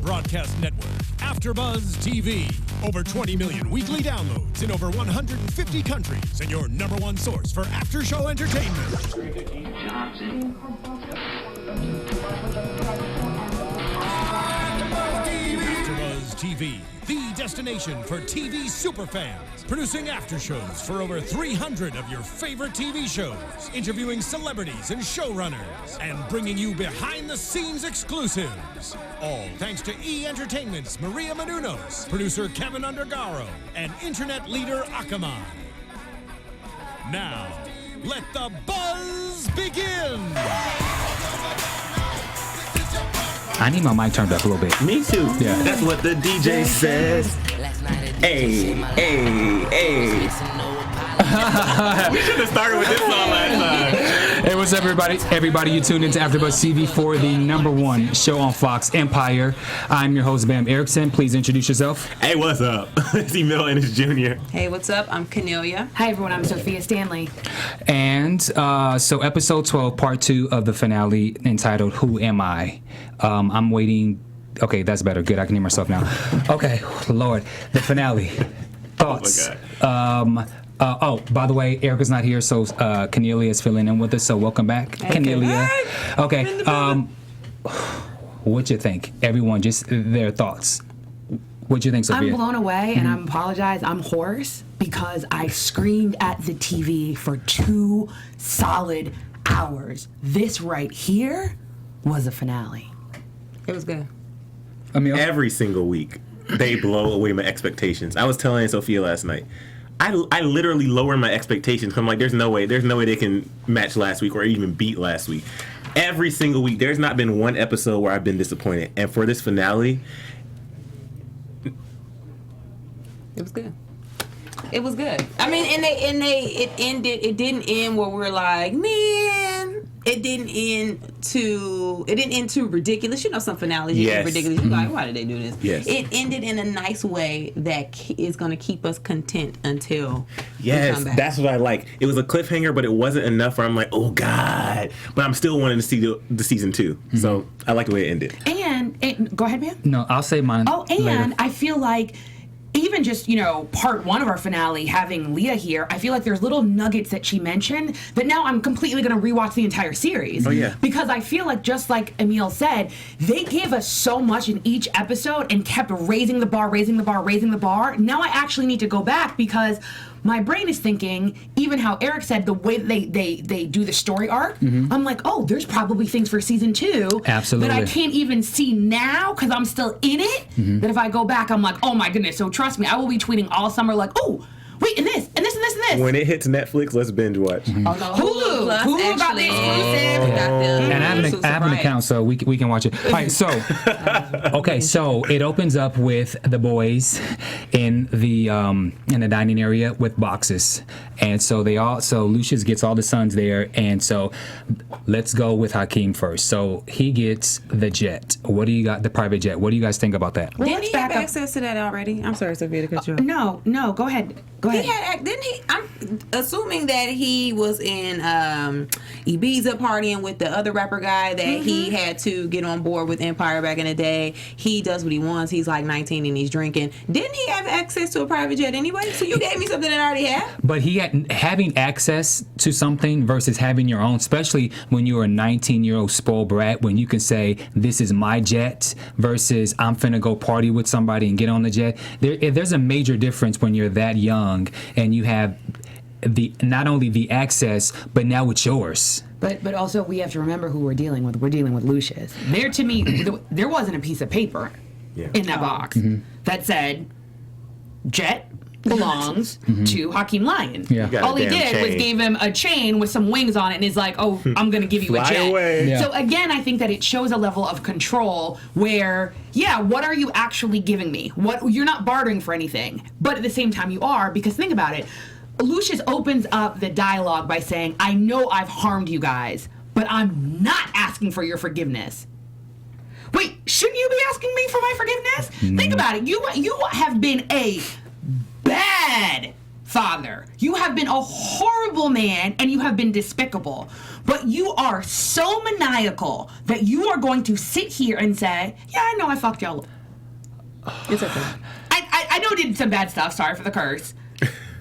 broadcast network, AFTERBUZZ TV. Over 20 million weekly downloads in over 150 countries, and your number one source for after-show entertainment. AFTERBUZZ TV, the destination for TV superfans. Producing after shows for over 300 of your favorite TV shows, interviewing celebrities and showrunners, and bringing you behind-the-scenes exclusives. All thanks to E! Entertainment's Maria Menounos, producer Kevin Undergaro, and internet leader Akamai. Now, let the buzz begin! I need my mic turned up a little bit. Me too. Yeah. That's what the DJ says. Hey, hey, hey. We should have started with this song last time. Hey, what's up, everybody? Everybody, you tuned into AFTERBUZZ TV for the #1 show on Fox, Empire. I'm your host, Bamm Ericsen. Please introduce yourself. Hey, what's up? It's Emile Ennis Jr. Hey, what's up? I'm Kennelia. Hi, everyone. I'm Sofia Stanley. And so episode 12, part 2 of the finale entitled Who Am I? I'm waiting. Okay, that's better. Good. I can hear myself now. Okay, Lord. The finale. Thoughts? Oh, my God. By the way, Erica's not here, so Kennelia is filling in with us, so welcome back, Kennelia. Okay, what you think? Everyone, just their thoughts. What you think, Sophia? I'm blown away, and I apologize. I'm hoarse because I screamed at the TV for 2 solid hours. This right here was a finale. It was good. I mean, Every single week, they blow away my expectations. I was telling Sophia last night, I literally lowered my expectations because I'm like, there's no way they can match last week or even beat last week. Every single week, there's not been one episode where I've been disappointed. And for this finale, it was good. It was good. I mean, it didn't end where we're like, man. It didn't end too ridiculous. You know, some finales Yes. end ridiculous. You're like, why did they do this? Yes. It ended in a nice way that is going to keep us content until we yes, come back. that's what I like. It was a cliffhanger, but it wasn't enough where I'm like, oh God. But I'm still wanting to see the season 2. So I like the way it ended. And go ahead, man. no, I'll say mine. Oh, and later. I feel like even just, part 1 of our finale, having Leah here, I feel like there's little nuggets that she mentioned that now I'm completely going to rewatch the entire series. Oh, yeah. Because I feel like, just like Emile said, they gave us so much in each episode and kept raising the bar. Now I actually need to go back because my brain is thinking, even how Eric said, the way they do the story arc, I'm like, oh, there's probably things for season 2 Absolutely. that I can't even see now because I'm still in it, that if I go back, I'm like, oh my goodness. So trust me, I will be tweeting all summer like, oh, wait, and this, and this, and this, and this. When it hits Netflix, let's binge watch. Hulu got the exclusive. And I have an account, so we can watch it. All right, so okay, so it opens up with the boys in the dining area with boxes, and so Lucius gets all the sons there, and so let's go with Hakeem first. So he gets the jet. What do you got? The private jet. What do you guys think about that? Didn't he have access to that already? I'm sorry, Sophia, to cut you off. No, go ahead. He had, didn't he? I'm assuming that he was in Ibiza partying with the other rapper guy that he had to get on board with Empire back in the day. He does what he wants. He's like 19 and he's drinking. Didn't he have access to a private jet anyway? So you gave me something that I already had. But having access to something versus having your own, especially when you're a 19-year-old spoiled brat, when you can say, this is my jet versus I'm finna go party with somebody and get on the jet. There's a major difference when you're that young and you have not only the access, but now it's yours. But also we have to remember who we're dealing with. We're dealing with Lucius. There, to me, there wasn't a piece of paper in that box that said, jet belongs to Hakeem Lyon. Yeah. All he did was gave him a chain with some wings on it and is like, oh, I'm going to give you a jet. Away. Yeah. So again, I think that it shows a level of control where, what are you actually giving me? You're not bartering for anything. But at the same time you are, because think about it. Lucius opens up the dialogue by saying, I know I've harmed you guys, but I'm not asking for your forgiveness. Wait, shouldn't you be asking me for my forgiveness? Think about it. You have been a bad father. You have been a horrible man and you have been despicable. But you are so maniacal that you are going to sit here and say, yeah, I know I fucked y'all It's okay. I know I did some bad stuff. Sorry for the curse.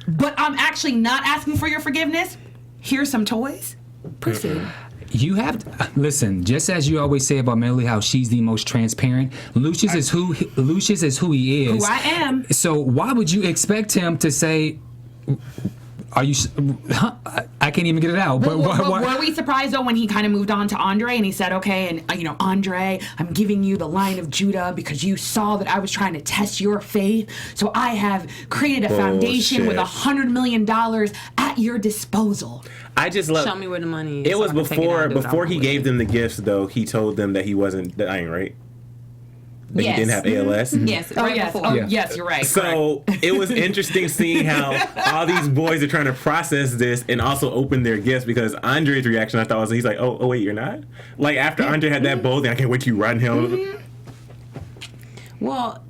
But I'm actually not asking for your forgiveness. Here's some toys. Proceed. You have to, listen. Just as you always say about Melly, how she's the most transparent. Lucius is who he is. Who I am. So why would you expect him to say? Are you? Huh? I can't even get it out. But were we surprised though when he kind of moved on to Andre and he said, "Okay, and Andre, I'm giving you the Lion of Judah because you saw that I was trying to test your faith. So I have created a foundation with $100 million at your disposal." I just love. Show me where the money is. It was before he gave them the gifts, though. He told them that he wasn't dying, right? That he didn't have ALS. Yes. Yes, you're right. So it was interesting seeing how all these boys are trying to process this and also open their gifts, because Andre's reaction, I thought, was he's like, oh wait, you're not? Like, after Andre had that bold thing, I can't wait till you riding him. Well,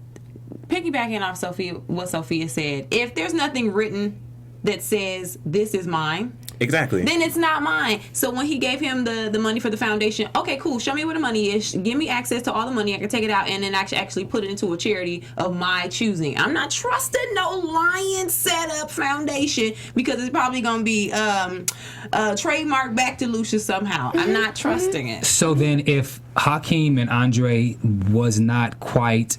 piggybacking off what Sophia said, if there's nothing written that says this is mine, exactly, then it's not mine. So when he gave him the money for the foundation, okay, cool, show me where the money is, give me access to all the money, I can take it out and then actually put it into a charity of my choosing. I'm not trusting no Lion setup foundation because it's probably going to be trademarked back to Lucius somehow. I'm not trusting it. So then, if Hakeem and Andre was not quite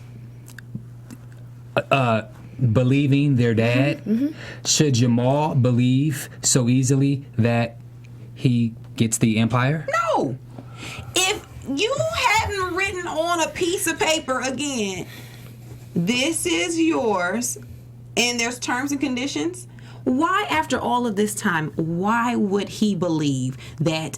believing their dad, should Jamal believe so easily that he gets the empire? No. If you hadn't written on a piece of paper again, this is yours, and there's terms and conditions, why, after all of this time, why would he believe that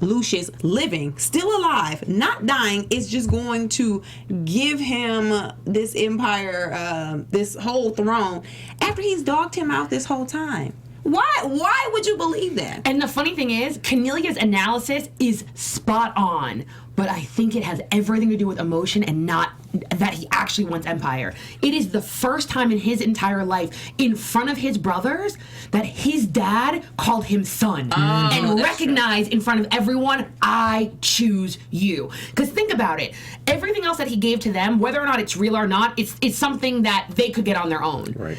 Lucius, living, still alive, not dying, is just going to give him this empire, this whole throne, after he's dogged him out this whole time? Why would you believe that? And the funny thing is, Kennelia's analysis is spot on, but I think it has everything to do with emotion and not that he actually wants empire. It is the first time in his entire life, in front of his brothers, that his dad called him son and recognized in front of everyone, I choose you. Because think about it, everything else that he gave to them, whether or not it's real or not, it's something that they could get on their own. Right.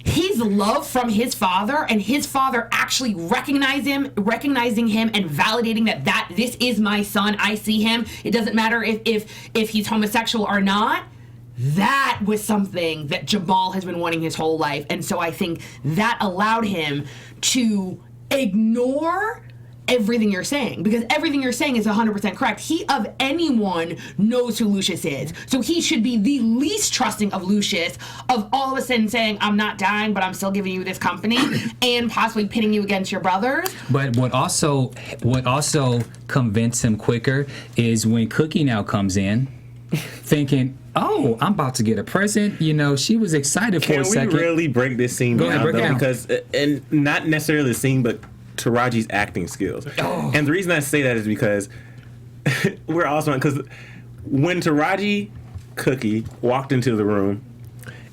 His love from his father, and his father actually recognizing him and validating that this is my son, I see him, it doesn't matter if he's homosexual or not, that was something that Jamal has been wanting his whole life. And so I think that allowed him to ignore everything you're saying, because everything you're saying is 100% correct. He, of anyone, knows who Lucius is. So he should be the least trusting of Lucius, of all of a sudden saying, I'm not dying, but I'm still giving you this company, and possibly pitting you against your brothers. But what also convinced him quicker is when Cookie now comes in, thinking, oh, I'm about to get a present. She was excited for a second. Can we really break this scene down? Break it down. Because, and not necessarily the scene, but Taraji's acting skills. And the reason I say that is because we're also, because when Taraji Cookie walked into the room,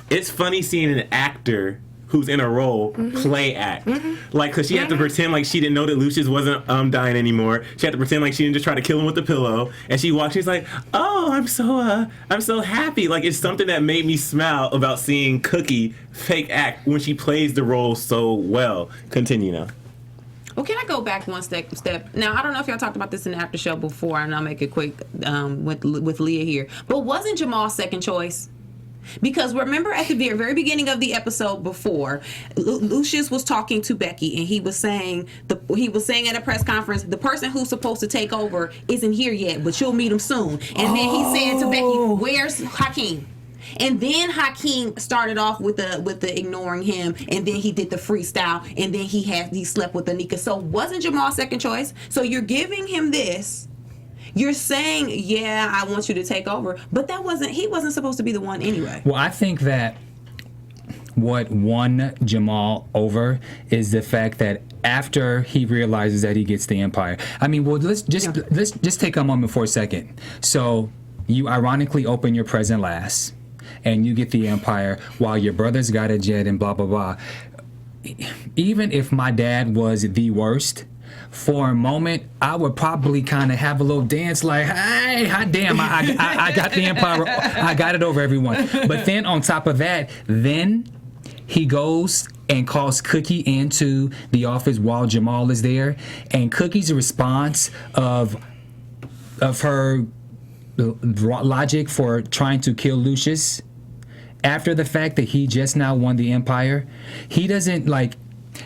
it's funny seeing an actor who's in a role play act. Like, because she had to pretend like she didn't know that Lucius wasn't dying anymore. She had to pretend like she didn't just try to kill him with the pillow. And she walked, she's like, oh, I'm so happy. Like, it's something that made me smile about seeing Cookie fake act when she plays the role so well. Continue now. Well, can I go back one step? Now, I don't know if y'all talked about this in the after show before, and I'll make it quick with Leah here. But wasn't Jamal second choice? Because remember at the very beginning of the episode before, Lucius was talking to Becky, and he was saying at a press conference, the person who's supposed to take over isn't here yet, but you'll meet him soon. And then he said to Becky, where's Hakeem? And then Hakeem started off with the ignoring him, and then he did the freestyle, and then he slept with Anika. So wasn't Jamal second choice? So you're giving him this. You're saying, yeah, I want you to take over, but he wasn't supposed to be the one anyway. Well, I think that what won Jamal over is the fact that after he realizes that he gets the empire. I mean, well, let's just take a moment for a second. So you ironically open your present last, and you get the empire while your brother's got a jet and blah blah blah. Even if my dad was the worst, for a moment, I would probably kind of have a little dance like, hey, hot damn, I got the empire, I got it over everyone. But then on top of that, then he goes and calls Cookie into the office while Jamal is there, and Cookie's response of her logic for trying to kill Lucius after the fact that he just now won the empire, he doesn't, like,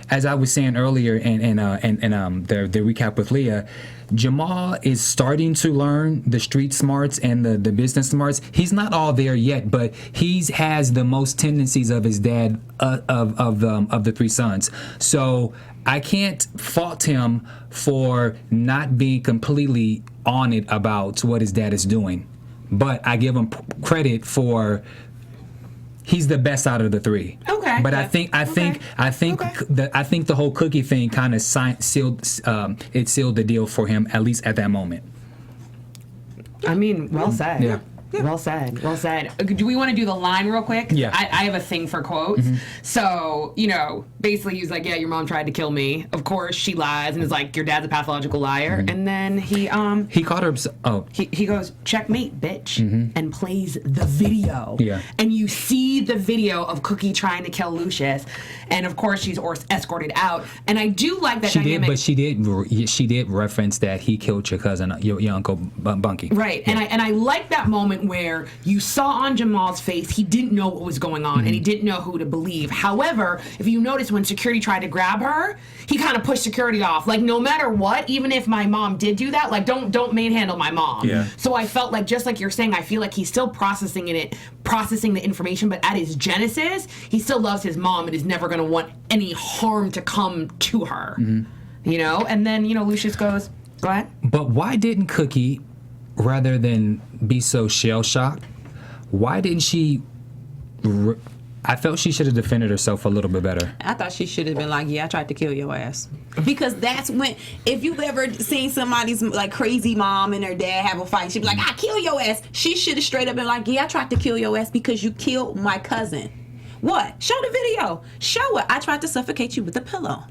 as I was saying earlier in the recap with Leah, Jamal is starting to learn the street smarts and the business smarts. He's not all there yet, but he has the most tendencies of his dad of the three sons. So I can't fault him for not being completely on it about what his dad is doing, but I give him credit for. He's the best out of the three. Okay. But I think the whole Cookie thing kind of sealed the deal for him, at least at that moment. I mean, well said. Yeah. Well said. Well said. Do we want to do the line real quick? Yeah. I have a thing for quotes. Mm-hmm. So, basically he's like, yeah, your mom tried to kill me. Of course, she lies and is like, your dad's a pathological liar. Mm-hmm. And then he caught her. Oh. He goes, checkmate, bitch, and plays the video. Yeah. And you see the video of Cookie trying to kill Lucius. And of course, she's escorted out. And I do like that dynamic. She did reference that he killed your cousin, your uncle Bunky. Right. Yeah. And I like that moment where you saw on Jamal's face he didn't know what was going on and he didn't know who to believe. However, if you notice when security tried to grab her, he kind of pushed security off. Like, no matter what, even if my mom did do that, like, don't manhandle my mom. Yeah. So I felt like, just like you're saying, I feel like he's still processing the information, but at his genesis, he still loves his mom and is never going to want any harm to come to her. Mm-hmm. And then, Lucius goes, go ahead. But why didn't Cookie, rather than be so shell-shocked, why didn't she... I felt she should have defended herself a little bit better. I thought she should have been like, yeah, I tried to kill your ass. Because that's when, if you've ever seen somebody's like crazy mom and her dad have a fight, she'd be like, I kill your ass. She should have straight up been like, yeah, I tried to kill your ass because you killed my cousin. What? Show the video. Show it. I tried to suffocate you with a pillow.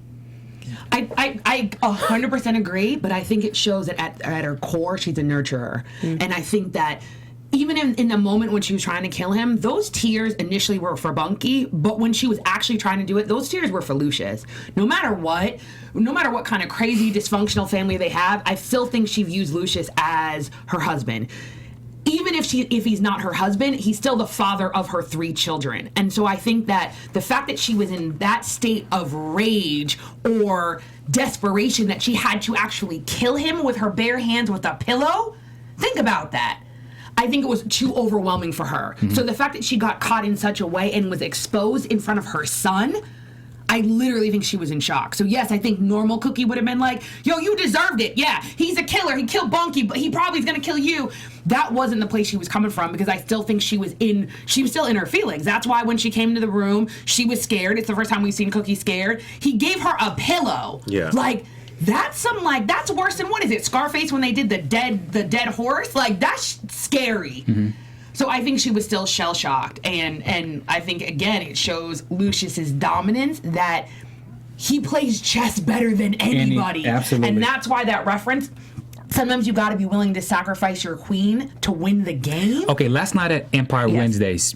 I 100% agree, but I think it shows that at her core, she's a nurturer. Mm-hmm. And I think that even in the moment when she was trying to kill him, those tears initially were for Bunky, but when she was actually trying to do it, those tears were for Lucius. No matter what kind of crazy dysfunctional family they have, I still think she views Lucius as her husband. Even if he's not her husband, he's still the father of her 3 children. And so I think that the fact that she was in that state of rage or desperation that she had to actually kill him with her bare hands with a pillow, think about that. I think it was too overwhelming for her. Mm-hmm. So the fact that she got caught in such a way and was exposed in front of her son, I literally think she was in shock. So yes, I think normal Cookie would have been like, yo, you deserved it. Yeah, he's a killer. He killed Bunky, but he probably is going to kill you. That wasn't the place she was coming from, because I still think she was still in her feelings. That's why when she came to the room, she was scared. It's the first time we've seen Cookie scared. He gave her a pillow. Yeah. Like, that's worse than, what is it, Scarface when they did the dead horse? Like, that's scary. Mm-hmm. So I think she was still shell-shocked, and I think, again, it shows Lucius's dominance, that he plays chess better than anybody. Absolutely. And that's why that reference, sometimes you got to be willing to sacrifice your queen to win the game. Okay, last night at Empire Wednesdays,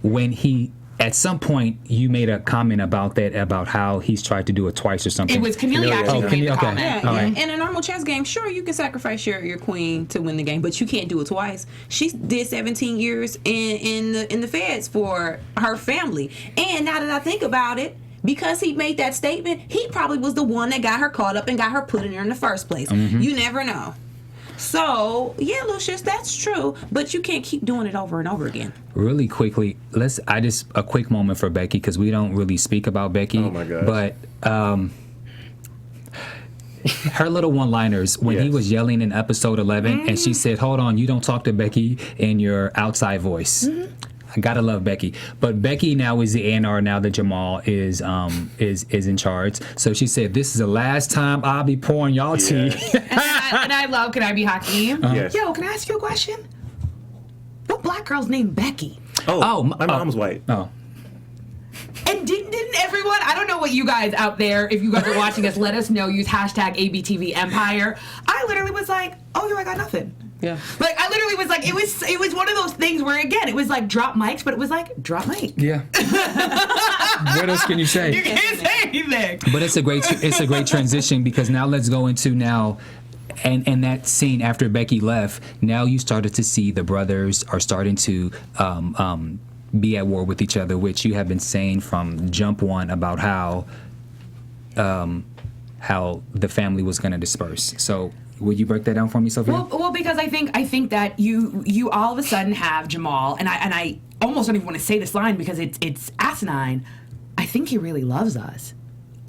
when he... At some point, you made a comment about how he's tried to do it twice or something. It was Kennelia actually made the comment. Yeah, right. In a normal chess game, sure, you can sacrifice your queen to win the game, but you can't do it twice. She did 17 years in the feds for her family. And now that I think about it, because he made that statement, he probably was the one that got her caught up and got her put in there in the first place. Mm-hmm. You never know. So, yeah, Lucius, that's true, but you can't keep doing it over and over again. Really quickly, a quick moment for Becky, because we don't really speak about Becky. Oh my gosh. But her little one-liners when he was yelling in episode 11, and she said, "Hold on, you don't talk to Becky in your outside voice." Mm-hmm. I gotta love Becky, but Becky now is the A&R now that Jamal is in charge. So she said, "This is the last time I'll be pouring y'all tea." and I love, can I be Hakeem? Yes. Yo, can I ask you a question? What black girl's named Becky? My mom's white. And didn't everyone, I don't know what you guys out there, if you guys are watching us, let us know. Use hashtag ABTV Empire. I literally was like, oh, yo, I got nothing. Yeah. Like, I literally was like, it was one of those things where, again, it was like drop mics, but it was like drop mic. Yeah. What else can you say? You can't say anything. But it's a great transition, because now let's go into and that scene after Becky left. Now you started to see the brothers are starting to be at war with each other, which you have been saying from jump one about how the family was going to disperse. So would you break that down for me, Sophia? Well, because I think that you all of a sudden have Jamal, and I almost don't even want to say this line because it's asinine. I think he really loves us.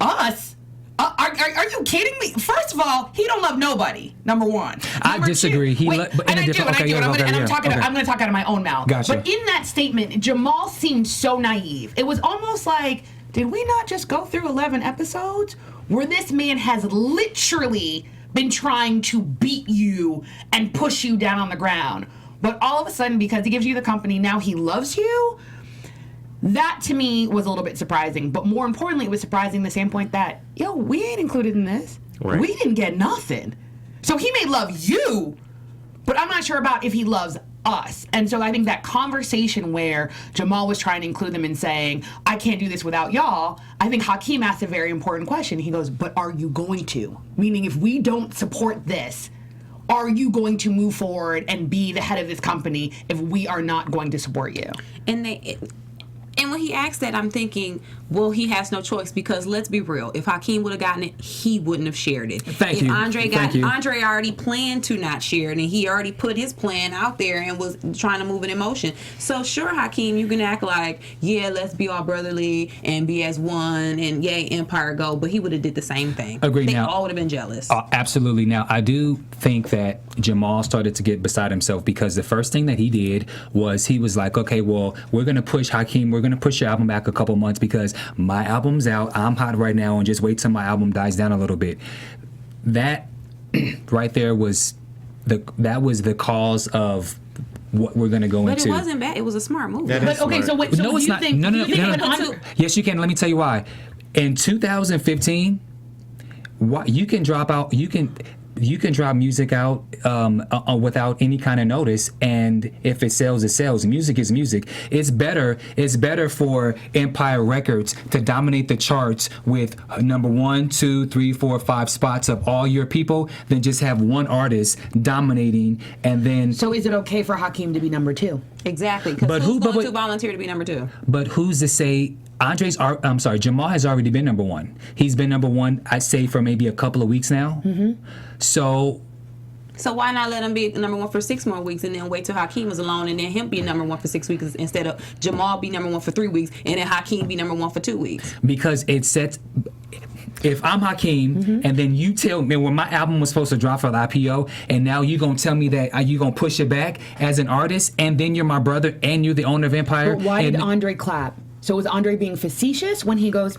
Us? Are you kidding me? First of all, he don't love nobody. Number one. I disagree. I'm going to talk out of my own mouth. Gotcha. But in that statement, Jamal seemed so naive. It was almost like, did we not just go through 11 episodes where this man has literally been trying to beat you and push you down on the ground, but all of a sudden, because he gives you the company, now he loves you? That, to me, was a little bit surprising. But more importantly, it was surprising the standpoint that, yo, we ain't included in this. Right. We didn't get nothing. So he may love you, but I'm not sure about if he loves us. And so I think that conversation where Jamal was trying to include them in saying, I can't do this without y'all, I think Hakeem asked a very important question. He goes, but are you going to? Meaning, if we don't support this, are you going to move forward and be the head of this company if we are not going to support you? And when he asked that, I'm thinking, well, he has no choice, because let's be real. If Hakeem would have gotten it, he wouldn't have shared it. If Andre already planned to not share it, and he already put his plan out there and was trying to move it in motion. So sure, Hakeem, you can act like, yeah, let's be all brotherly and be as one, and yay, Empire go. But he would have did the same thing. Agreed. They now, all would have been jealous. Absolutely. Now, I do think that Jamal started to get beside himself, because the first thing that he did was he was like, okay, well, we're going to push Hakeem. We're going to push your album back a couple months because my album's out. I'm hot right now, and just wait till my album dies down a little bit. That right there was the cause of what we're going to go into. But it wasn't bad. It was a smart move. But okay, so wait. So no, it's not. No. Yes, you can. Let me tell you why. In 2015, you can drop out. You can drop music out without any kind of notice, and if it sells, it sells. Music is music. It's better for Empire Records to dominate the charts with number 1, 2, 3, 4, 5 spots of all your people than just have one artist dominating and then. So is it okay for Hakeem to be number 2? Exactly. Because who's going to volunteer to be number 2? But who's to say? Jamal has already been number 1. He's been number 1, I'd say, for maybe a couple of weeks now. Mm-hmm. So why not let him be number 1 for 6 more weeks and then wait till Hakeem is alone and then him be number 1 for 6 weeks instead of Jamal be number 1 for 3 weeks and then Hakeem be number 1 for 2 weeks? Because it sets. If I'm Hakeem, mm-hmm. and then you tell me when my album was supposed to drop for the IPO, and now you're going to tell me that you're going to push it back as an artist, and then you're my brother and you're the owner of Empire. But why did Andre clap? So was Andre being facetious when he goes,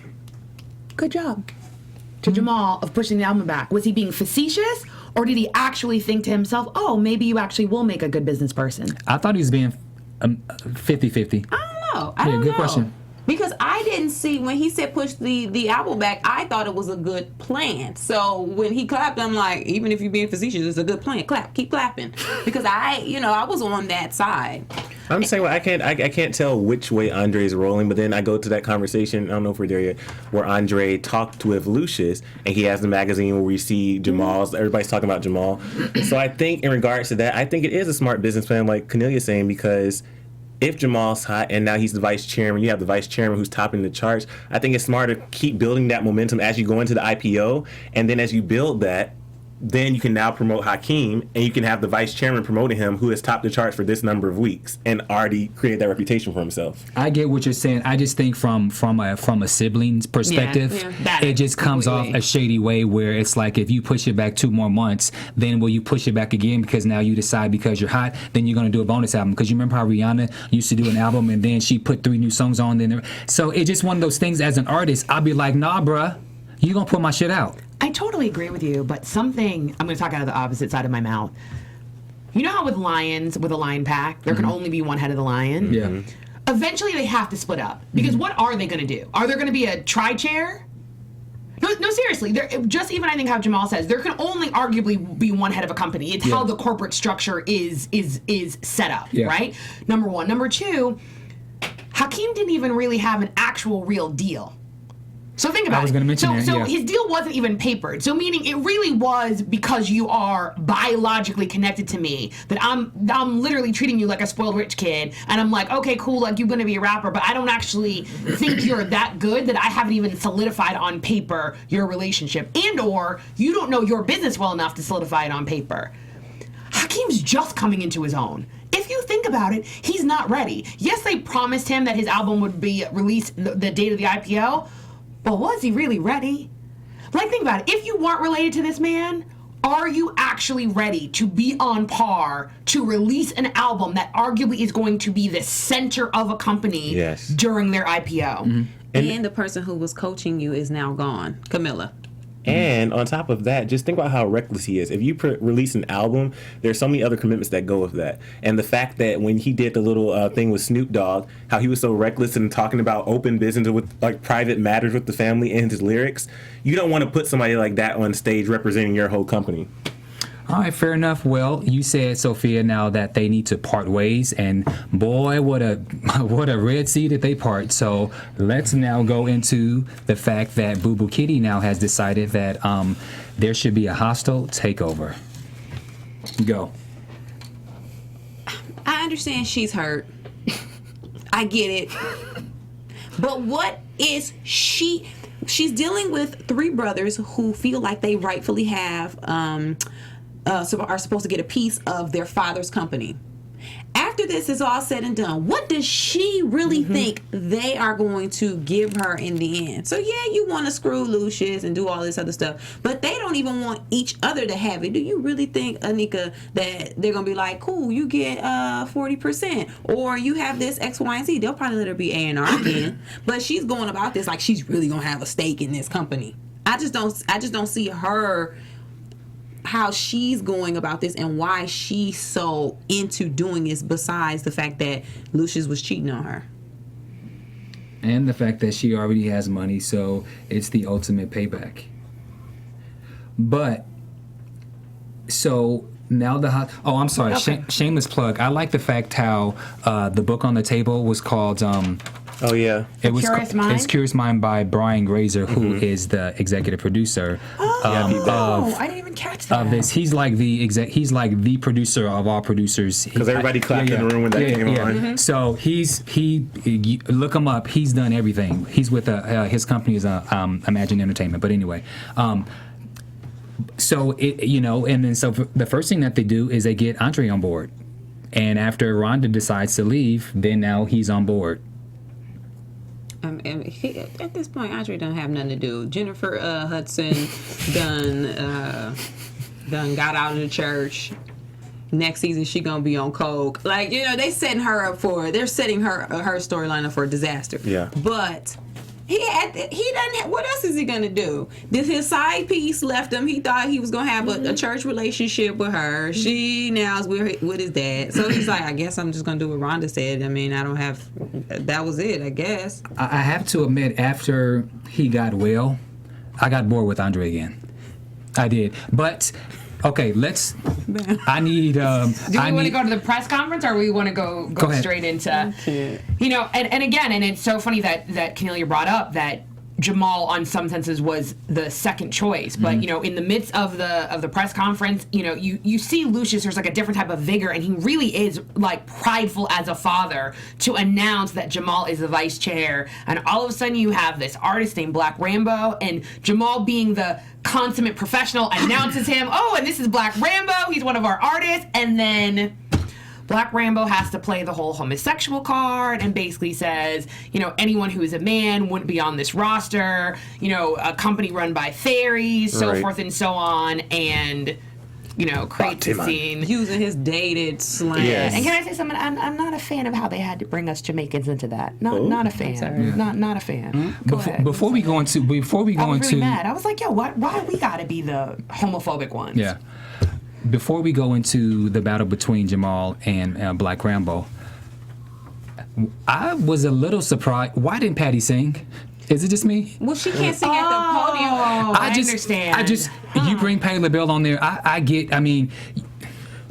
good job, to Jamal of pushing the album back? Was he being facetious, or did he actually think to himself, oh, maybe you actually will make a good business person? I thought he was being 50-50. I don't know. I don't know. Good question. Because I didn't see, when he said push the album back, I thought it was a good plan. So when he clapped, I'm like, even if you're being facetious, it's a good plan. Clap, keep clapping. Because I was on that side. I'm saying, well, I can't tell which way Andre's rolling, but then I go to that conversation, I don't know if we're there yet, where Andre talked with Lucius, and he has the magazine where we see Jamal's, everybody's talking about Jamal. So I think in regards to that, I think it is a smart business plan, like Kennelia's saying, because if Jamal's hot and now he's the vice chairman, you have the vice chairman who's topping the charts, I think it's smart to keep building that momentum as you go into the IPO, and then as you build that, then you can now promote Hakeem, and you can have the vice chairman promoting him, who has topped the charts for this number of weeks and already created that reputation for himself. I get what you're saying. I just think from a sibling's perspective, it just comes off a shady way where it's like, if you push it back 2 more months, then will you push it back again because now you decide because you're hot, then you're going to do a bonus album? Because you remember how Rihanna used to do an album and then she put 3 new songs on. So it's just one of those things. As an artist, I'll be like, nah, bruh, you going to put my shit out. I totally agree with you, but something, I'm going to talk out of the opposite side of my mouth. You know how with lions, with a lion pack, there can only be one head of the lion? Yeah. eventually they have to split up. Because what are they going to do? Are there going to be a tri-chair? No, seriously. Just even I think how Jamal says, there can only arguably be one head of a company. It's how the corporate structure is set up, right? Number one. Number two, Hakeem didn't even really have an actual real deal. So think about it. I was going to mention that. So his deal wasn't even papered. So meaning it really was because you are biologically connected to me that I'm literally treating you like a spoiled rich kid, and I'm like, okay, cool, like you're going to be a rapper, but I don't actually think you're that good that I haven't even solidified on paper your relationship, and or you don't know your business well enough to solidify it on paper. Hakeem's just coming into his own. If you think about it, he's not ready. Yes, they promised him that his album would be released the date of the IPO. But was he really ready? Like, think about it. If you weren't related to this man, are you actually ready to be on par to release an album that arguably is going to be the center of a company during their IPO? Mm-hmm. And the person who was coaching you is now gone, Camilla. And on top of that, just think about how reckless he is. If you release an album, there's so many other commitments that go with that. And the fact that when he did the little thing with Snoop Dogg, how he was so reckless and talking about open business with like private matters with the family and his lyrics, you don't want to put somebody like that on stage representing your whole company. All right, fair enough. Well, you said, Sophia, now that they need to part ways, and boy, what a Red Sea did they part. So let's now go into the fact that Boo Boo Kitty now has decided that there should be a hostile takeover. Go. I understand she's hurt. I get it. But what is she? She's dealing with three brothers who feel like they rightfully have are supposed to get a piece of their father's company. After this is all said and done, what does she really think they are going to give her in the end? So yeah, you want to screw Lucius and do all this other stuff, but they don't even want each other to have it. Do you really think, Anika, that they're going to be like, cool, you get 40%, or you have this X, Y, and Z? They'll probably let her be A&R again, but she's going about this like she's really going to have a stake in this company. I just don't see her, how she's going about this and why she's so into doing this, besides the fact that Lucius was cheating on her. And the fact that she already has money, so it's the ultimate payback. But, so now I'm sorry, Okay. Shameless plug. I like the fact how the book on the table was called... Oh yeah, It's Curious Mind by Brian Grazer, who is the executive producer. I didn't even catch that. Of this, he's like the producer of all producers. because everybody clapped in the room when that came on. Mm-hmm. So he look him up. He's done everything. He's with his company is Imagine Entertainment. But anyway, so the first thing that they do is they get Andre on board, and after Rhonda decides to leave, then now he's on board. At this point, Andre don't have nothing to do. Jennifer Hudson done got out of the church. Next season, she gonna be on coke. Like, they're setting her storyline up for a disaster. Yeah. But he doesn't have, what else is he gonna do? His side piece left him. He thought he was gonna have a church relationship with her. She now is with his dad. So he's like, I guess I'm just gonna do what Rhonda said. I mean, that was it, I guess. I have to admit, after he got well, I got bored with Andre again. I did. But okay, I need. Do we want to go to the press conference, or we want to go straight into? And again, and it's so funny that Kennelia brought up that Jamal, on some senses, was the second choice. But in the midst of the press conference, you see Lucius. There's like a different type of vigor, and he really is like prideful as a father to announce that Jamal is the vice chair. And all of a sudden, you have this artist named Black Rambo, and Jamal, being the consummate professional, announces him. Oh, and this is Black Rambo. He's one of our artists, and then Black Rambo has to play the whole homosexual card and basically says, anyone who is a man wouldn't be on this roster, a company run by fairies, so forth and so on, and, creates a scene. Using his dated slang. Yes. And can I say something? I'm not a fan of how they had to bring us Jamaicans into that. Not a fan. Not a fan. Before we go into... I was really mad. I was like, why we gotta be the homophobic ones? Yeah. Before we go into the battle between Jamal and Black Rambo, I was a little surprised. Why didn't Patty sing? Is it just me? Well, she can't sing at the podium. I understand. You bring Patty LaBelle on there. I mean.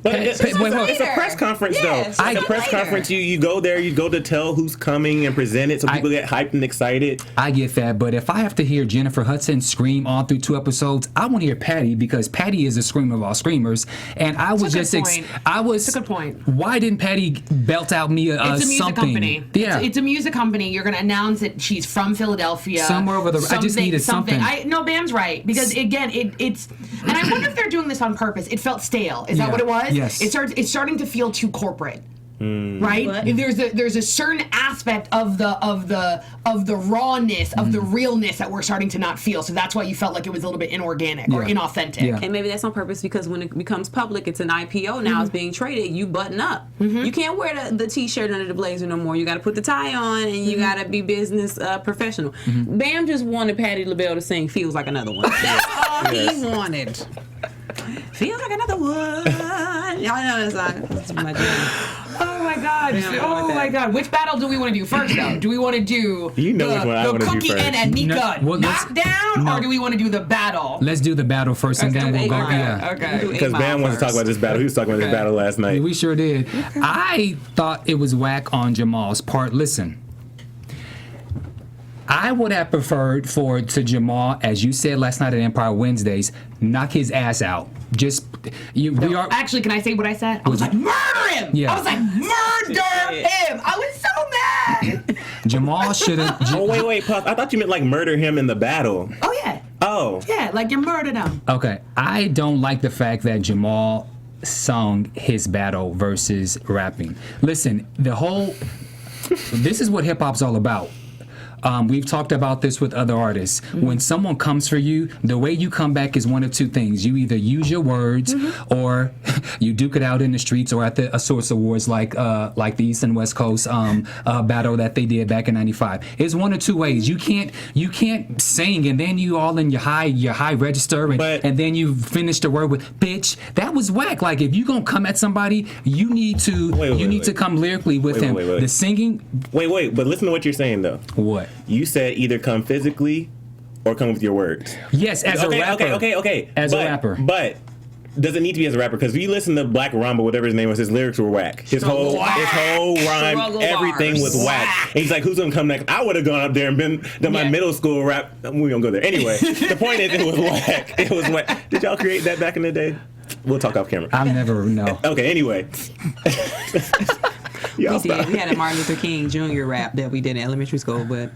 But it's a press conference, Yes, though. It's a press conference. You go there, you go to tell who's coming and present it so people get hyped and excited. I get that, but if I have to hear Jennifer Hudson scream all through 2 episodes, I want to hear Patty because Patty is a screamer of all screamers. And I was That's a good point. Why didn't Patty belt out me It's a music something? company. Yeah. It's a music company. You're going to announce that she's from Philadelphia. Somewhere over I just needed something. No, Bamm's right. Because, again, it's... And I wonder if they're doing this on purpose. It felt stale. Is that what it was? Yes. It's starting to feel too corporate. Right? What? There's a certain aspect of the rawness, of the realness that we're starting to not feel. So that's why you felt like it was a little bit inorganic or inauthentic. Yeah. And maybe that's on purpose because when it becomes public, it's an IPO now, it's being traded, you button up. You can't wear the t-shirt under the blazer no more. You got to put the tie on and you got to be business professional. Bamm just wanted Patti LaBelle to sing Feels Like Another One. That's all he wanted. Feels like another one. Y'all know that song. That's my jam. Oh my God! Oh my God! Which battle do we want to do first, though? Do we want to do which one I want to do Cookie first. and Anika knockdown, or do we want to do the battle? Let's do the battle first, and then we'll go. Yeah. Okay. Because Bamm wants to talk about this battle. He was talking about this battle last night. We sure did. I thought it was whack on Jamal's part. Listen. I would have preferred to Jamal, as you said last night at Empire Wednesdays, knock his ass out. We are. Actually, can I say what I said? I was like, murder him! Yeah. I was like, murder him! I was so mad! Jamal should have. Oh, wait, pause. I thought you meant like murder him in the battle. Oh, yeah. Oh. Yeah, like you murdered him. Okay. I don't like the fact that Jamal sung his battle versus rapping. Listen, this is what hip hop's all about. We've talked about this with other artists. When someone comes for you, the way you come back is one of two things. You either use your words or you duke it out in the streets or at the Source Awards like the East and West Coast battle that they did back in '95. It's one of two ways. You can't sing and then you all in your high register and then you finish the word with bitch. That was whack. Like if you gonna come at somebody, you need to come lyrically with him. The singing. Wait, but listen to what you're saying though. What? You said either come physically or come with your words. Yes, as a rapper. Okay. As a rapper. But does it need to be as a rapper? Because if you listen to Black Rumble, whatever his name was, his lyrics were whack. His whole rhyme, everything was whack. And he's like, who's gonna come next? I would have gone up there and done my middle school rap. We gonna go there. Anyway, the point is it was whack. It was whack. Did y'all create that back in the day? We'll talk off camera. I've never, no. Okay, anyway. We did. We had a Martin Luther King Jr. rap that we did in elementary school, but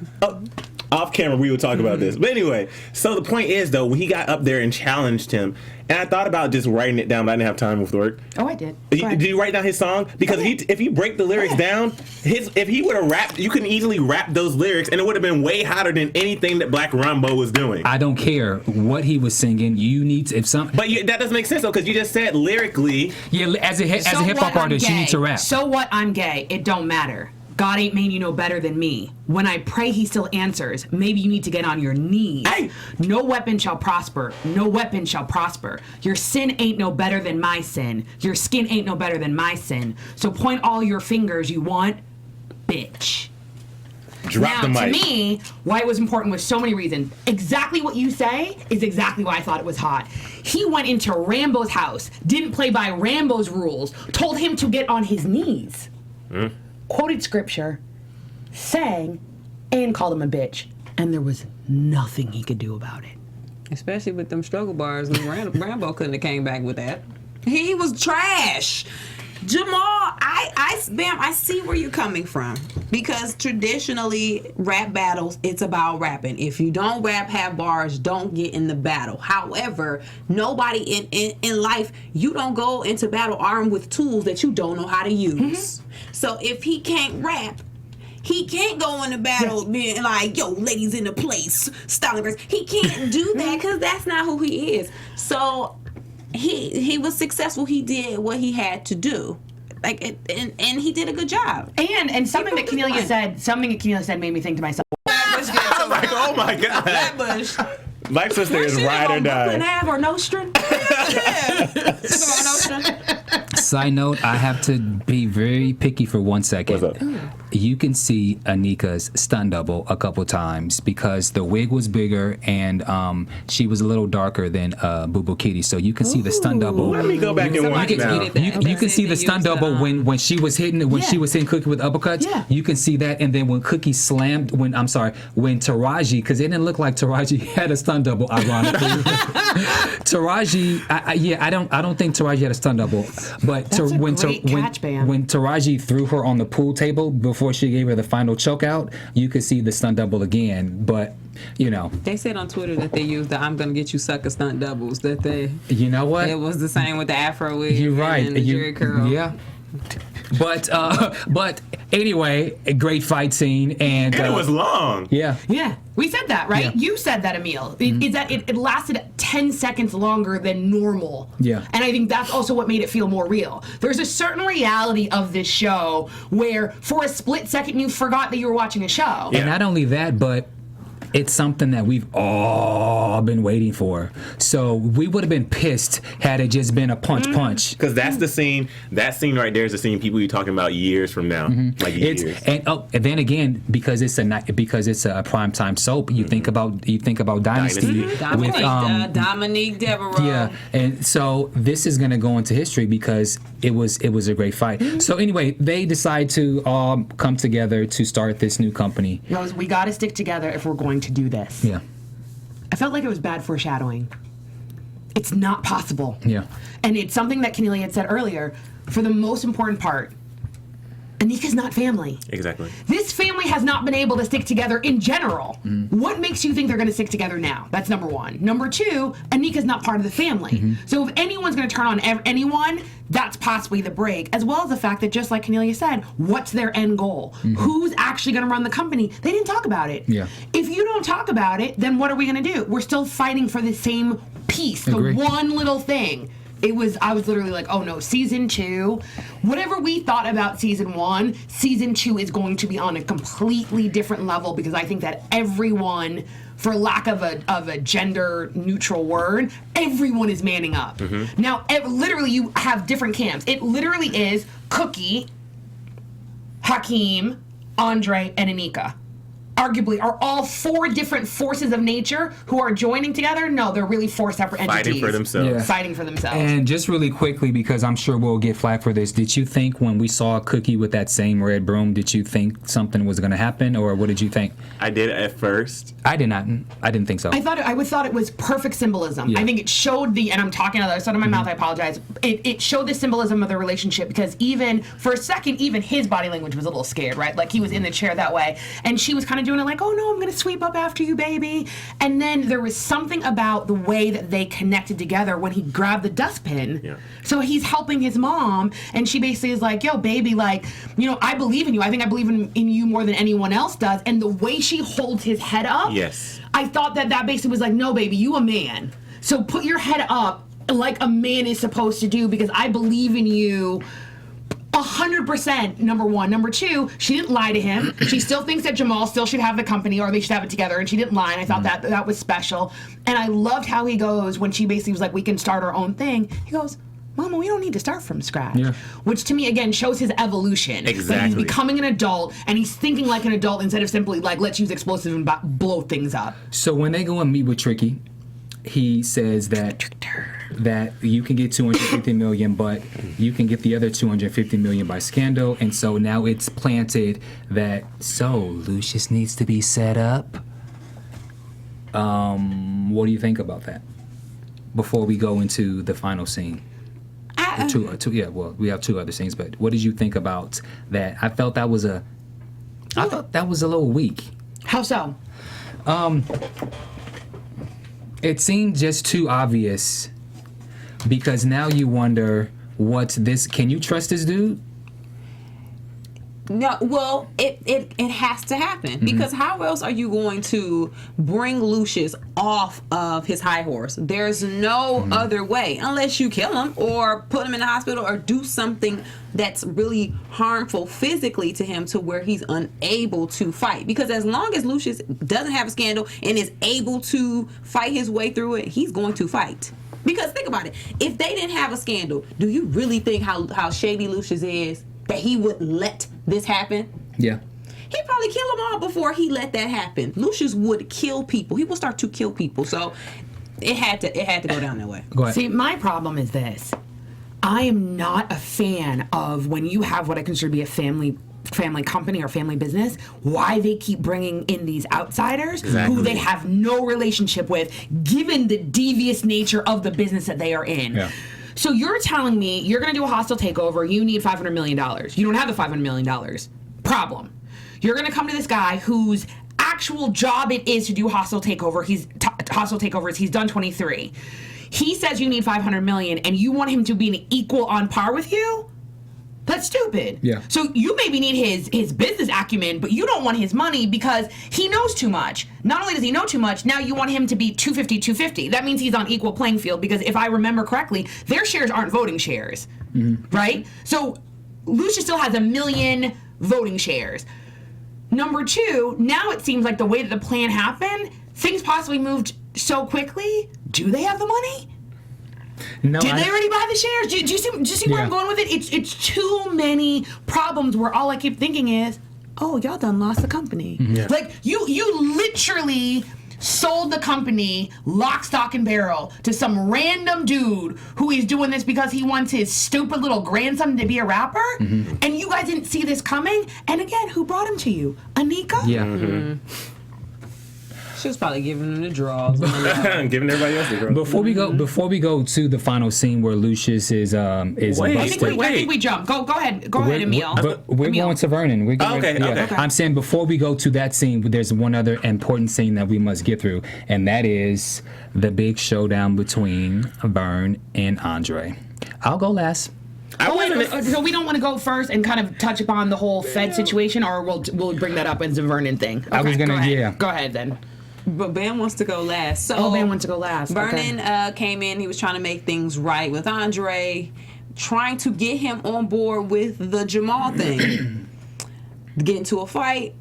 off camera we would talk about this. But anyway, so the point is though, when he got up there and challenged him, and I thought about just writing it down, but I didn't have time with work. Oh, I did. Did you write down his song? Because if you break the lyrics down, if he would have rapped, you can easily rap those lyrics, and it would have been way hotter than anything that Black Rumbo was doing. I don't care what he was singing. You need to, But that doesn't make sense though, because you just said lyrically. Yeah, as a hip hop artist, you need to rap. So what? I'm gay. It don't matter. God ain't made you no better than me. When I pray, he still answers. Maybe you need to get on your knees. Hey. No weapon shall prosper. No weapon shall prosper. Your sin ain't no better than my sin. Your skin ain't no better than my sin. So point all your fingers you want, bitch. Drop the mic. To me, why it was important was so many reasons. Exactly what you say is exactly why I thought it was hot. He went into Rambo's house, didn't play by Rambo's rules, told him to get on his knees. Quoted scripture, sang, and called him a bitch. And there was nothing he could do about it. especially with them struggle bars, Rambo couldn't have came back with that. He was trash. Jamal, Bamm, I see where you're coming from, because traditionally rap battles, it's about rapping. If you don't rap, have bars, don't get in the battle. However, nobody in life, you don't go into battle armed with tools that you don't know how to use. So if he can't rap, he can't go in the battle being like, yo, ladies in the place, styling girls. He can't do that because that's not who he is. So he was successful. He did what he had to do. And he did a good job. And something that Kennelia said made me think to myself. I was like, oh my God. Flatbush. My sister is ride or die. Brooklyn Ave or Nostrand? Side note, I have to be very picky for 1 second. What's up? you can see Anika's stunt double a couple times because the wig was bigger and she was a little darker than Boo Boo Kitty. So you can see the stunt double. Let me go back and watch now. You can see the stunt double when she was hitting she was hitting Cookie with uppercuts. Yeah. You can see that, and then when Cookie slammed when Taraji, because it didn't look like Taraji had a stunt double. Ironically, Taraji, I don't think Taraji had a stunt double, but when Taraji threw her on the pool table before she gave her the final choke out, you could see the stunt double again. But they said on Twitter that they used the "I'm gonna get you sucker" stunt doubles. That they, you know what, it was the same with the Afro wig. You're right. And the Jerry curl. Yeah. But anyway, a great fight scene, and it was long. Yeah. We said that, right? Yeah. You said that, Emile. Is that it lasted 10 seconds longer than normal. Yeah. And I think that's also what made it feel more real. There's a certain reality of this show where for a split second you forgot that you were watching a show. And not only that, but it's something that we've all been waiting for. So we would have been pissed had it just been a punch. Because that's the scene. That scene right there is the scene people be talking about years from now, like years. And then again, because it's a primetime soap, you think about Dynasty with Dominique Devereaux. Yeah, and so this is gonna go into history because it was a great fight. So anyway, they decide to all come together to start this new company. We got to stick together if we're going to do this. Yeah. I felt like it was bad foreshadowing. It's not possible. Yeah. And it's something that Kennelia had said earlier. For the most important part, Anika's not family. Exactly. This family has not been able to stick together in general. What makes you think they're going to stick together now? That's number one. Number two, Anika's not part of the family. So if anyone's going to turn on anyone, that's possibly the break, as well as the fact that, just like Kennelia said, what's their end goal? Who's actually going to run the company? They didn't talk about it. Yeah. If you don't talk about it, then what are we going to do? We're still fighting for the same piece, the one little thing. I was literally like, oh no, season 2, whatever we thought about season 1, season 2 is going to be on a completely different level, because I think that everyone, for lack of a gender neutral word, everyone is manning up. Now, literally you have different camps. It literally is Cookie, Hakeem, Andre, and Anika. Arguably, are all 4 different forces of nature who are joining together? No, they're really 4 separate entities. Fighting for themselves. Yeah. Fighting for themselves. And just really quickly, because I'm sure we'll get flack for this, did you think when we saw Cookie with that same red broom, did you think something was going to happen, or what did you think? I did at first. I did not. I didn't think so. I thought it was perfect symbolism. Yeah. I think it showed and I'm talking out of the side of my mouth, I apologize. It showed the symbolism of the relationship, because even for a second, even his body language was a little scared, right? Like he was in the chair that way, and she was kind of doing it like, oh no, I'm going to sweep up after you, baby. And then there was something about the way that they connected together when he grabbed the dustbin. Yeah. So he's helping his mom, and she basically is like, yo, baby, like, I believe in you. I think I believe in you more than anyone else does. And the way she holds his head up, yes, I thought that basically was like, no, baby, you a man. So put your head up like a man is supposed to do, because I believe in you 100%, number one. Number two, she didn't lie to him. She still thinks that Jamal still should have the company, or they should have it together, and she didn't lie, and I thought that was special. And I loved how he goes when she basically was like, we can start our own thing. He goes, Mama, we don't need to start from scratch. Yeah. Which to me, again, shows his evolution. Exactly. That he's becoming an adult, and he's thinking like an adult instead of simply like, let's use explosives and blow things up. So when they go and meet with Tricky, he says that you can get $250 million, but you can get the other $250 million by Scandal. And so now it's planted that, Lucius needs to be set up. What do you think about that? Before we go into the final scene. We have 2 other scenes, but what did you think about that? I thought that was a little weak. How so? It seemed just too obvious, because now you wonder, can you trust this dude? No, well, it has to happen, because how else are you going to bring Lucius off of his high horse? There's no other way, unless you kill him or put him in the hospital or do something that's really harmful physically to him, to where he's unable to fight. Because as long as Lucius doesn't have a scandal and is able to fight his way through it, he's going to fight. Because think about it, if they didn't have a scandal, do you really think how shady Lucius is, that he would let this happen? Yeah. He'd probably kill them all before he let that happen. Lucius would kill people. He would start to kill people. So it had to go down that way. Go ahead. See, my problem is this. I am not a fan of when you have what I consider to be a family company or family business, why they keep bringing in these outsiders who they have no relationship with, given the devious nature of the business that they are in. Yeah. So you're telling me you're going to do a hostile takeover, you need $500 million. You don't have the $500 million. Problem. You're going to come to this guy whose actual job it is to do hostile takeover. Hostile takeovers. He's done 23. He says you need $500 million, and you want him to be an equal on par with you? That's stupid. Yeah. So you maybe need his business acumen, but you don't want his money because he knows too much. Not only does he know too much, now you want him to be 250. That means he's on equal playing field because if I remember correctly, their shares aren't voting shares, right? So Lucius still has 1 million voting shares. Number two, now it seems like the way that the plan happened, things possibly moved so quickly. Do they have the money? No, Did they already buy the shares? Do you see where I'm going with it? It's too many problems where all I keep thinking is, oh, y'all done lost the company. Yeah. Like, you literally sold the company lock, stock, and barrel to some random dude who is doing this because he wants his stupid little grandson to be a rapper, and you guys didn't see this coming. And again, who brought him to you? Anika? Yeah. She was probably giving him the draws. Giving everybody else the girl. Before we go to the final scene where Lucius is Wait, I busted. think we jump. Go ahead, Emile. We're Emile. going to Vernon. Okay. I'm saying before we go to that scene, there's one other important scene that we must get through, and that is the big showdown between Vern and Andre. I'll go last. So we don't want to go first and kind of touch upon the whole Fed situation, or we'll bring that up as a Vernon thing. Okay, I was gonna, go ahead. yeah. Go ahead then. But Bamm wants to go last. So Bamm wants to go last. Vernon came in. He was trying to make things right with Andre, trying to get him on board with the Jamal thing. Get into a fight.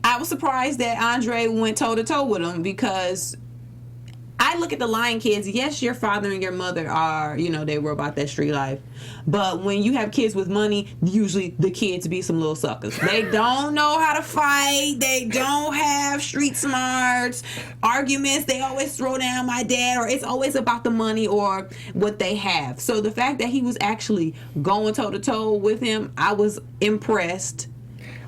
I was surprised that Andre went toe-to-toe with him because I look at the Lion kids. Yes, your father and your mother are, they were about that street life. But when you have kids with money, usually the kids be some little suckers. They don't know how to fight. They don't have street smarts. Arguments, they always throw down my dad, or it's always about the money or what they have. So the fact that he was actually going toe-to-toe with him, I was impressed.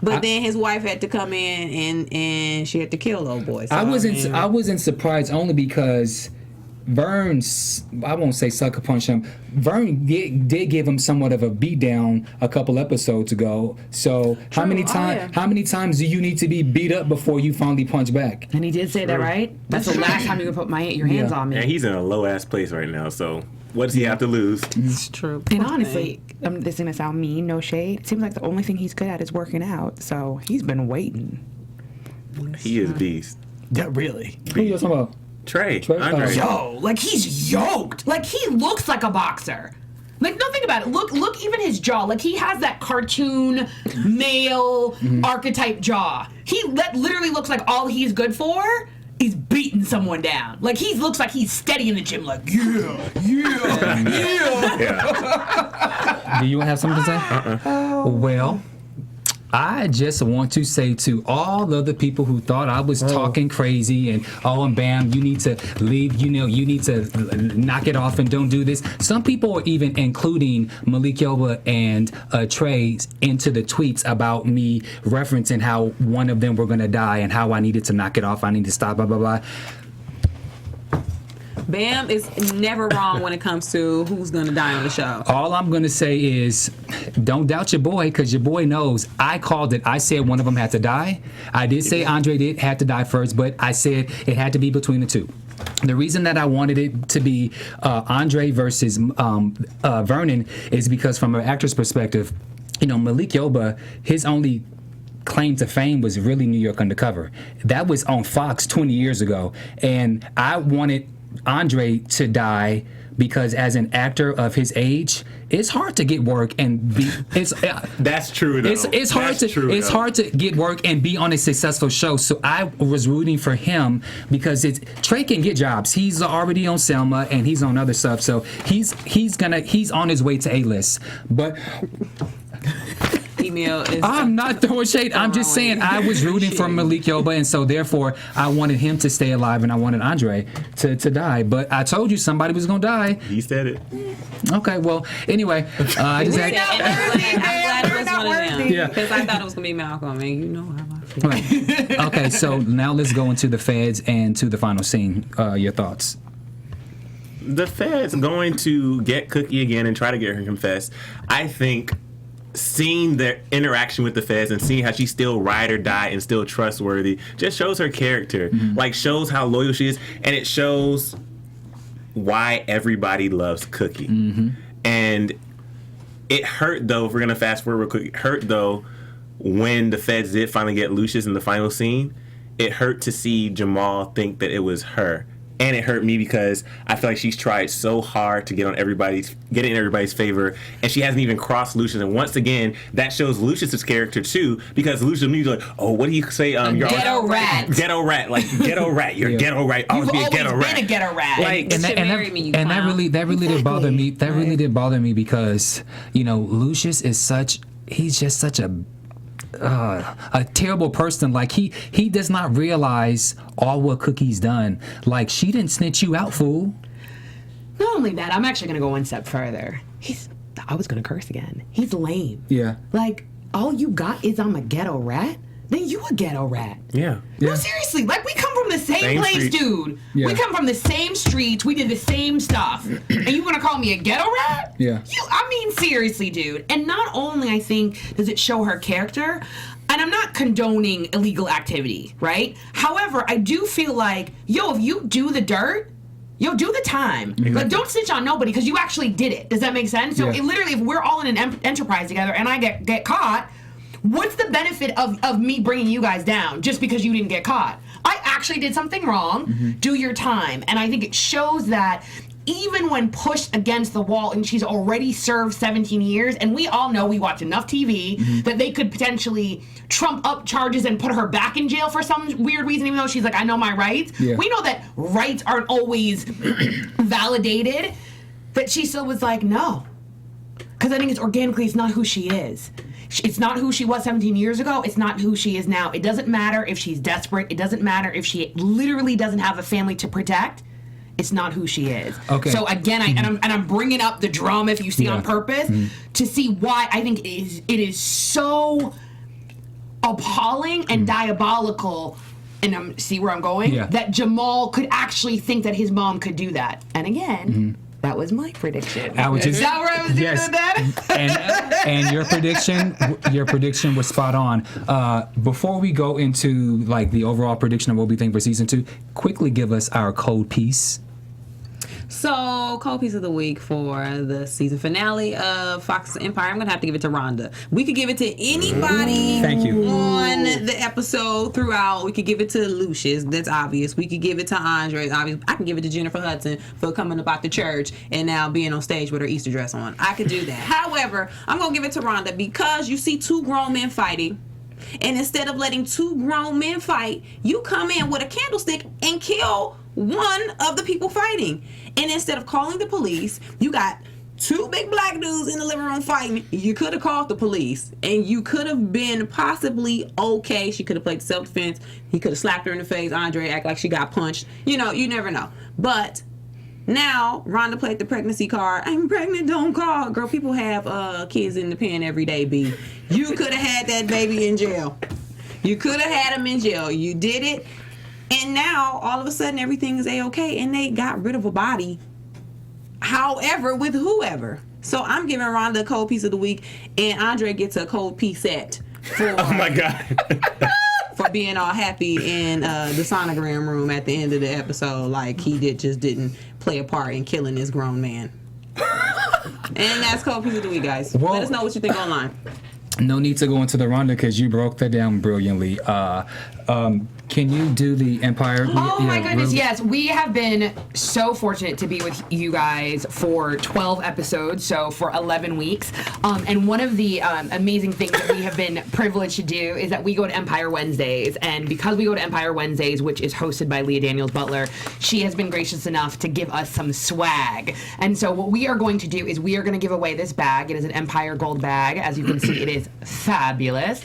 But then his wife had to come in and she had to kill the old boy. So, I wasn't surprised only because Vern's, I won't say sucker punch him. Vern did give him somewhat of a beatdown a couple episodes ago. So how many times do you need to be beat up before you finally punch back? And he did say that, right? That's the last time you can put your hands on me. And he's in a low ass place right now. So what does he have to lose? It's true. And honestly, this is gonna sound mean, no shade. It seems like the only thing he's good at is working out. So he's been waiting. He is beast. Yeah, really. Who you talking about? Trey. Andre. Yo, like he's yoked. Like he looks like a boxer. Like, no, think about it. Look, even his jaw. Like he has that cartoon male archetype jaw. That literally looks like all he's good for is beating someone down. Like he looks like he's steady in the gym. Like yeah. Do you have something to say? Well, I just want to say to all of the people who thought I was talking crazy and Bamm, you need to leave, you need to knock it off and don't do this. Some people are even including Malik Yoba and Trey into the tweets about me referencing how one of them were going to die and how I needed to knock it off. I need to stop, blah, blah, blah. Bamm is never wrong when it comes to who's going to die on the show. All I'm going to say is don't doubt your boy, because your boy knows. I called it. I said one of them had to die. I did say Andre had to die first, but I said it had to be between the two. The reason that I wanted it to be Andre versus Vernon is because from an actor's perspective, Malik Yoba, his only claim to fame was really New York Undercover. That was on Fox 20 years ago. And I wanted Andre to die because as an actor of his age, it's hard to get work and be. That's true though. It's hard to get work and be on a successful show. So I was rooting for him because Trey can get jobs. He's already on Selma and he's on other stuff. So he's on his way to A-list. But Emile is. I'm not throwing shade. I'm just saying I was rooting for Malik Yoba, and so therefore I wanted him to stay alive, and I wanted Andre to die. But I told you somebody was gonna die. He said it. Okay, well, anyway, I just I'm glad it was one of them. Yeah. Because I thought it was gonna be Malcolm, and you know how I feel. Right. Okay, so now let's go into the feds and to the final scene. Your thoughts? The feds going to get Cookie again and try to get her to confess. I think seeing their interaction with the feds and seeing how she's still ride or die and still trustworthy just shows her character. Like, shows how loyal she is, and it shows why everybody loves Cookie. And it hurt, though, if we're going to fast forward real quick, it hurt, though, when the feds did finally get Lucius in the final scene. It hurt to see Jamal think that it was her. And it hurt me because I feel like she's tried so hard to get in everybody's favor, and she hasn't even crossed Lucius. And once again, that shows Lucius's character too, because Lucius immediately like, oh, what do you say? You're ghetto rat. Ghetto rat, like ghetto rat. You're ghetto rat. Always be a ghetto rat. Been a ghetto rat. Like, that really did bother me. That really did bother me because Lucius is he's just such a terrible person. Like he does not realize all what Cookie's done. Like, she didn't snitch you out, fool. Not only that, I'm actually gonna go one step further. I was gonna curse again. He's lame. Yeah. Like, all you got is I'm a ghetto rat? Then you a ghetto rat. Yeah. No, seriously. Like, we come from the same place, street. dude. Yeah. We come from the same streets. We did the same stuff. And you gonna call me a ghetto rat? Yeah. I mean, seriously, dude. And not only, I think, does it show her character, and I'm not condoning illegal activity, right? However, I do feel like, if you do the dirt, do the time. Like, don't snitch on nobody because you actually did it. Does that make sense? So literally, if we're all in an enterprise together and I get caught, what's the benefit of me bringing you guys down just because you didn't get caught? I actually did something wrong. Do your time. And I think it shows that even when pushed against the wall and she's already served 17 years, and we all know, we watch enough TV, that they could potentially trump up charges and put her back in jail for some weird reason, even though she's like, I know my rights. Yeah. We know that rights aren't always validated, that she still was like, no. Because I think it's not who she is. It's not who she was 17 years ago. It's not who she is now. It doesn't matter if she's desperate. It doesn't matter if she literally doesn't have a family to protect. It's not who she is. Okay. So again, I'm bringing up the drum, if you see, on purpose, to see why I think it is so appalling and diabolical. And see where I'm going? Yeah. That Jamal could actually think that his mom could do that. And again. That was my prediction. Is that where I was doing with that? and your prediction was spot on. Before we go into like the overall prediction of what we think for season 2, quickly give us our cold piece. So, cold piece of the week for the season finale of Fox's Empire, I'm going to have to give it to Rhonda. We could give it to anybody on the episode throughout. We could give it to Lucius. That's obvious. We could give it to Andre. It's obvious. I can give it to Jennifer Hudson for coming about the church and now being on stage with her Easter dress on. I could do that. However, I'm going to give it to Rhonda because you see two grown men fighting. And instead of letting two grown men fight, you come in with a candlestick and kill one of the people fighting. And instead of calling the police, you got two big black dudes in the living room fighting. You could have called the police, and you could have been possibly okay. She could have played self-defense. He could have slapped her in the face. Andre act like she got punched. You never know. But now, Rhonda played the pregnancy card. I'm pregnant, don't call. Girl, people have kids in the pen every day, B. You could have had that baby in jail. You could have had him in jail. You did it. And now, all of a sudden, everything is A-okay, and they got rid of a body. However, with whoever. So I'm giving Rhonda a cold piece of the week, and Andre gets a cold piece set for... Oh, my God. for being all happy in the sonogram room at the end of the episode, like he didn't play a part in killing this grown man. And that's cold piece of the week, guys. Well, let us know what you think online. No need to go into the Rhonda because you broke that down brilliantly. Can you do the Empire? Oh my goodness, yes. We have been so fortunate to be with you guys for 12 episodes, so for 11 weeks. And one of the amazing things that we have been privileged to do is that we go to Empire Wednesdays. And because we go to Empire Wednesdays, which is hosted by Leah Daniels Butler, she has been gracious enough to give us some swag. And so what we are going to do is we are going to give away this bag. It is an Empire Gold bag. As you can see, it is fabulous.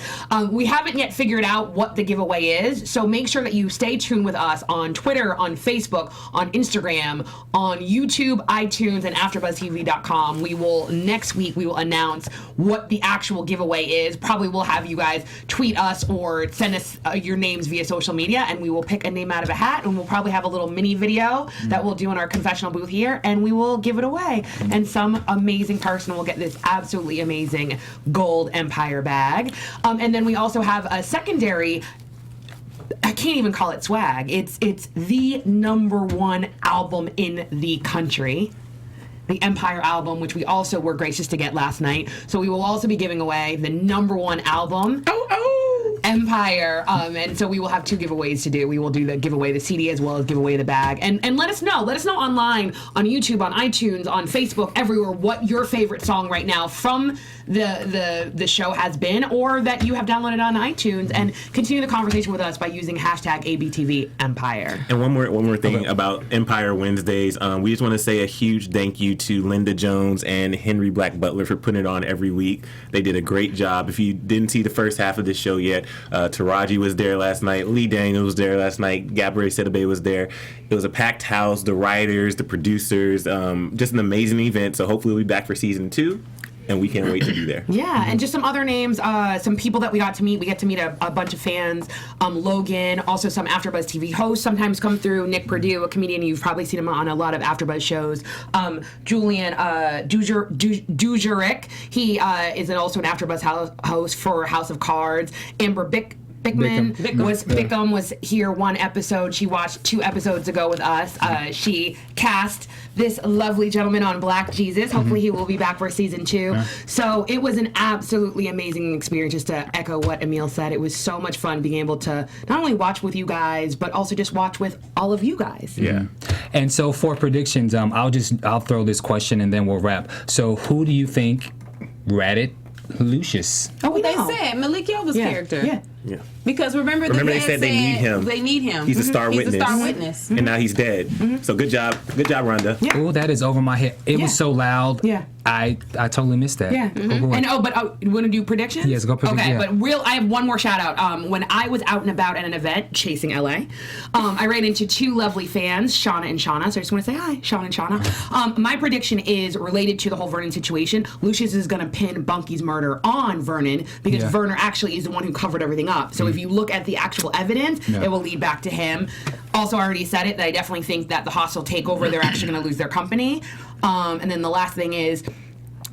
We haven't yet figured out what the giveaway is, so make sure that you stay tuned with us on Twitter, on Facebook, on Instagram, on YouTube, iTunes, and AfterBuzzTV.com. Next week, we will announce what the actual giveaway is. Probably we'll have you guys tweet us or send us your names via social media, and we will pick a name out of a hat, and we'll probably have a little mini video that we'll do in our confessional booth here, and we will give it away. And some amazing person will get this absolutely amazing gold Empire bag. And then we also have a secondary, I can't even call it swag. It's the #1 album in the country. The Empire album, which we also were gracious to get last night. So we will also be giving away the #1 album. Empire, and so we will have 2 giveaways to do. We will do the giveaway the CD as well as give away the bag, and let us know online, on YouTube, on iTunes, on Facebook, everywhere, what your favorite song right now from the show has been, or that you have downloaded on iTunes, and continue the conversation with us by using hashtag ABTV Empire. And one more thing about Empire Wednesdays. We just want to say a huge thank you to Linda Jones and Henry Black Butler for putting it on every week. They did a great job. If you didn't see the first half of this show yet, Taraji was there last night. Lee Daniels was there last night. Gabrielle Sidibe was there. It was a packed house. The writers, the producers, just an amazing event. So hopefully we'll be back for season 2. And we can't wait to be there. Yeah, and just some other names, some people that we got to meet. We get to meet a bunch of fans. Logan, also some AfterBuzz TV hosts sometimes come through. Nick Perdue, a comedian, you've probably seen him on a lot of AfterBuzz shows. Julian Dujeric, he is also an AfterBuzz host for House of Cards. Amber Bickham was here one episode. She watched 2 episodes ago with us. She cast this lovely gentleman on Black Jesus. Hopefully he will be back for season 2. Yeah. So it was an absolutely amazing experience, just to echo what Emile said. It was so much fun being able to not only watch with you guys, but also just watch with all of you guys. Yeah. And so for predictions, I'll throw this question and then we'll wrap. So who do you think ratted Lucius? Oh, they said Malik Yoba's character. Yeah. Because remember they said they need him. They need him. He's a star witness. He's a star witness. And now he's dead. So good job, Rhonda. Yeah. Oh, that is over my head. It was so loud. Yeah. I totally missed that. Yeah. And you want to do predictions? Yes, go predict. Okay, but I have one more shout out. When I was out and about at an event chasing LA, I ran into 2 lovely fans, Shauna and Shauna. So I just want to say hi, Shauna and Shauna. My prediction is related to the whole Vernon situation. Lucius is going to pin Bunky's murder on Vernon because Vernon actually is the one who covered everything up. So if you look at the actual evidence, it will lead back to him. Also, I already said it, that I definitely think that the hostile takeover, they're actually going to lose their company. And then the last thing is,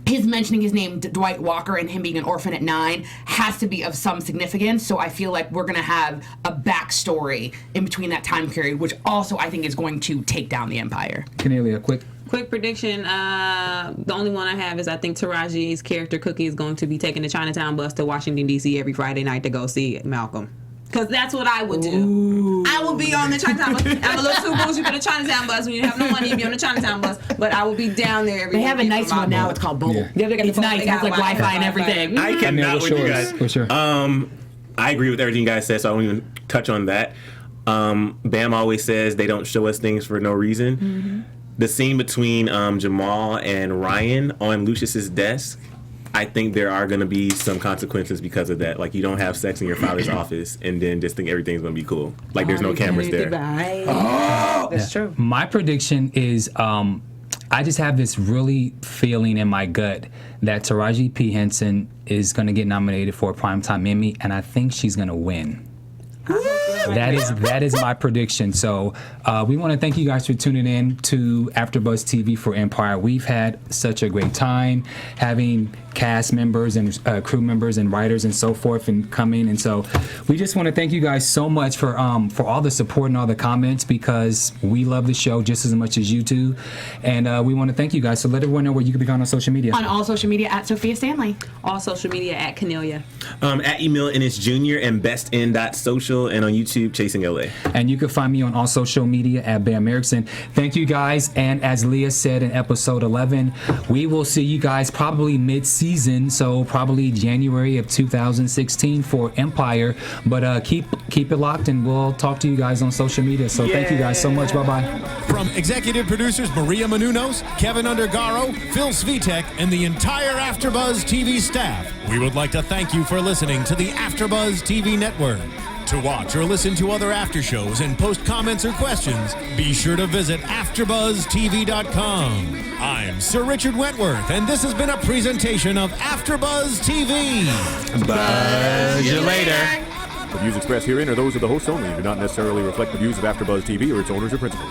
his mentioning his name, Dwight Walker, and him being an orphan at 9 has to be of some significance. So I feel like we're going to have a backstory in between that time period, which also I think is going to take down the Empire. Kennelia, quick prediction. The only one I have is I think Taraji's character Cookie is going to be taking the Chinatown bus to Washington, D.C. every Friday night to go see Malcolm. Because that's what I would do. Ooh. I will be on the Chinatown bus. I'm a little too bougie for the Chinatown bus. When you have no money to be on the Chinatown bus. But I will be down there every day. They have a nice one now. It's called Bowl. Yeah, it's nice. It has like Wi-Fi and everything. I cannot with you guys. For sure. I agree with everything you guys said, so I won't even touch on that. Bamm always says they don't show us things for no reason. The scene between Jamal and Ryan on Lucius's desk, I think there are going to be some consequences because of that. Like, you don't have sex in your father's office and then just think everything's going to be cool. Like, there's no cameras there. That's true. My prediction is I just have this really feeling in my gut that Taraji P. Henson is going to get nominated for a Primetime Emmy, and I think she's going to win. That is my prediction. So we want to thank you guys for tuning in to AfterBuzz TV for Empire. We've had such a great time having cast members and crew members and writers and so forth and coming. And so we just want to thank you guys so much for all the support and all the comments, because we love the show just as much as you do. And we want to thank you guys. So let everyone know where you can be found on social media. On all social media at Sofia Stanley. All social media at Kennelia. At Emile Ennis Jr. and bestin.social, and on YouTube, Chasing LA. And you can find me on all social media at Bamm Ericsen. Thank you guys. And as Leah said in episode 11, we will see you guys probably mid-season, so probably January of 2016 for Empire. But keep it locked, and we'll talk to you guys on social media. So thank you guys so much. Bye-bye. From executive producers Maria Menounos, Kevin Undergaro, Phil Svitek, and the entire AfterBuzz TV staff, we would like to thank you for listening to the AfterBuzz TV network. To watch or listen to other after shows and post comments or questions, be sure to visit AfterBuzzTV.com. I'm Sir Richard Wentworth, and this has been a presentation of AfterBuzz TV. Buzz you later. The views expressed herein are those of the hosts only and do not necessarily reflect the views of AfterBuzz TV or its owners or principals.